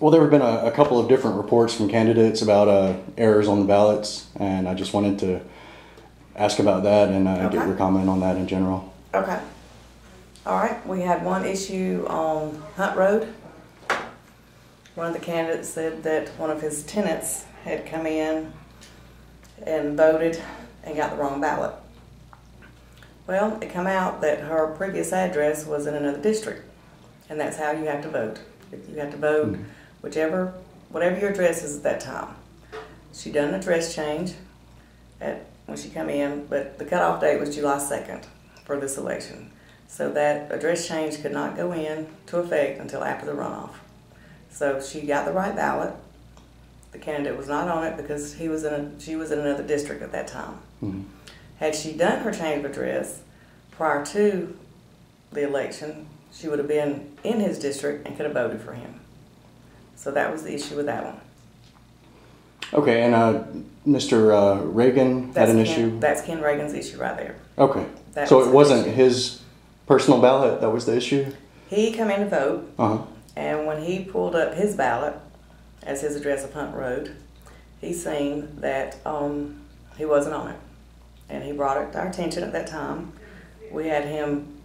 Well, there have been a couple of different reports from candidates about errors on the ballots, and I just wanted to ask about that and get your comment on that in general. Okay. All right. We had one issue on Hunt Road. One of the candidates said that one of his tenants had come in and voted and got the wrong ballot. Well, it came out that her previous address was in another district, and that's how you have to vote. You have to vote whatever your address is at that time. She done an address change when she come in, but the cutoff date was July 2nd for this election. So that address change could not go into effect until after the runoff. So she got the right ballot. The candidate was not on it because she was in another district at that time. Mm-hmm. Had she done her change of address prior to the election, she would have been in his district and could have voted for him. So that was the issue with that one. Okay, and Mr. Reagan had an issue? That's Ken Reagan's issue right there. Okay. So it wasn't his personal ballot that was the issue? He came in to vote, uh-huh. And when he pulled up his ballot as his address of Hunt Road, he seen that he wasn't on it. And he brought it to our attention at that time. We had him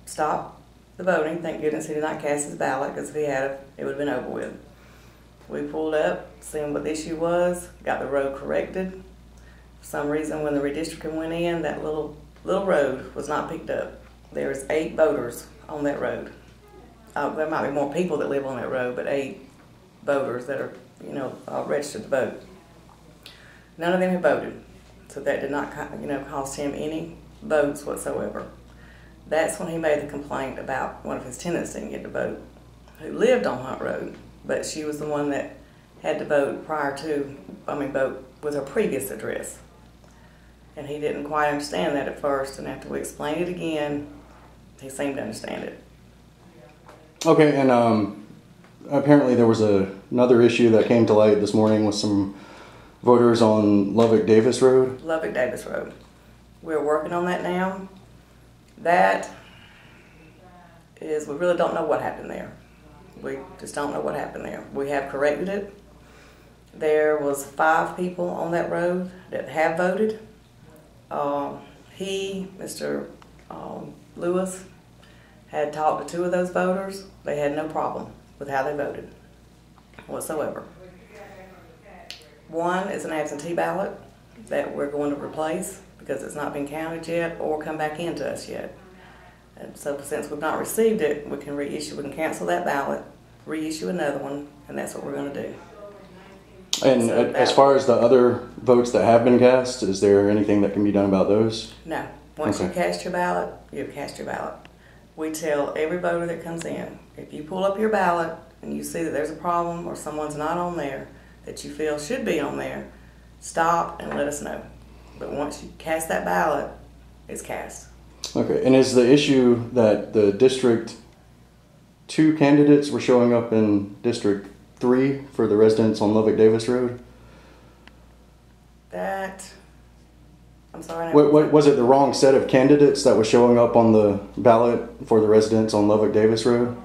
stop the voting. Thank goodness he did not cast his ballot, because if he had, it would have been over with. We pulled up, seen what the issue was, got the road corrected. For some reason, when the redistricting went in, that little road was not picked up. There's 8 voters on that road. There might be more people that live on that road, but 8 voters that are, registered to vote. None of them have voted, so that did not, cost him any votes whatsoever. That's when he made the complaint about one of his tenants didn't get to vote, who lived on Hunt Road, but she was the one that had to vote vote with her previous address. And he didn't quite understand that at first, and after we explained it again, he seemed to understand it. Okay, and apparently there was another issue that came to light this morning with some voters on Lubbock Davis Road. Lubbock Davis Road. We're working on that now. That is, we really don't know what happened there. We just don't know what happened there. We have corrected it. There was 5 people on that road that have voted. Mr. Lewis, had talked to 2 of those voters. They had no problem with how they voted whatsoever. One is an absentee ballot that we're going to replace because it's not been counted yet or come back into us yet. And so since we've not received it, we can cancel that ballot, reissue another one, and that's what we're going to do. And so as far as the other votes that have been cast, is there anything that can be done about those? No. Once you cast your ballot, you've cast your ballot. We tell every voter that comes in, if you pull up your ballot and you see that there's a problem or someone's not on there that you feel should be on there, stop and let us know. But once you cast that ballot, it's cast. Okay, and is the issue that the District 2 candidates were showing up in District 3 for the residents on Lubbock Davis Road? I'm sorry. What was it, the wrong set of candidates that was showing up on the ballot for the residents on Lubbock Davis Road?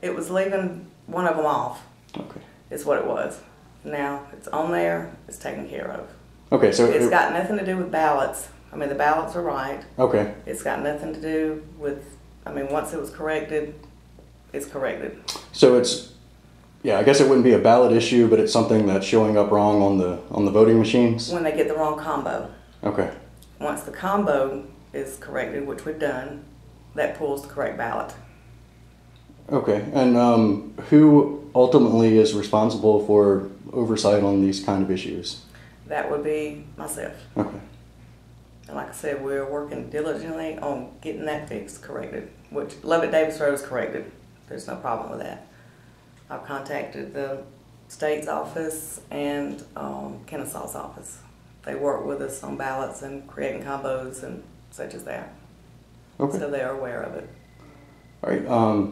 It was leaving one of them off. Okay. Is what it was. Now, it's on there, it's taken care of. Okay, so it's got nothing to do with ballots. I mean, the ballots are right. Okay. It's got nothing to do with, once it was corrected, it's corrected. So I guess it wouldn't be a ballot issue, but it's something that's showing up wrong on the voting machines? When they get the wrong combo. Okay. Once the combo is corrected, which we've done, that pulls the correct ballot. Okay, and who ultimately is responsible for oversight on these kind of issues? That would be myself. Okay. And like I said, we're working diligently on getting that fixed, corrected, which Lubbock Davis Road is corrected. There's no problem with that. I've contacted the state's office and Kennesaw's office. They work with us on ballots and creating combos and such as that. Okay. So they are aware of it. All right.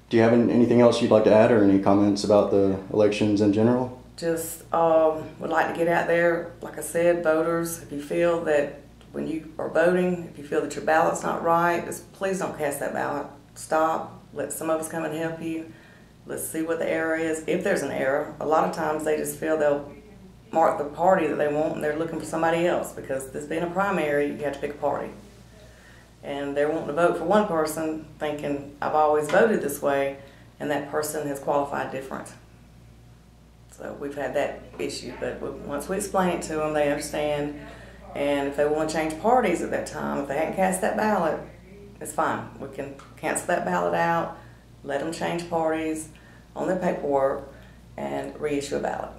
Do you have anything else you'd like to add or any comments about the elections in general? Just would like to get out there, like I said, voters, if you feel that when you are voting, if you feel that your ballot's not right, just please don't cast that ballot. Stop, let some of us come and help you. Let's see what the error is. If there's an error, a lot of times they just feel they'll mark the party that they want and they're looking for somebody else, because this being a primary, you have to pick a party. And they're wanting to vote for one person thinking, I've always voted this way, and that person has qualified different. So we've had that issue, but once we explain it to them, they understand. And if they want to change parties at that time, if they hadn't cast that ballot, it's fine. We can cancel that ballot out, let them change parties on their paperwork, and reissue a ballot.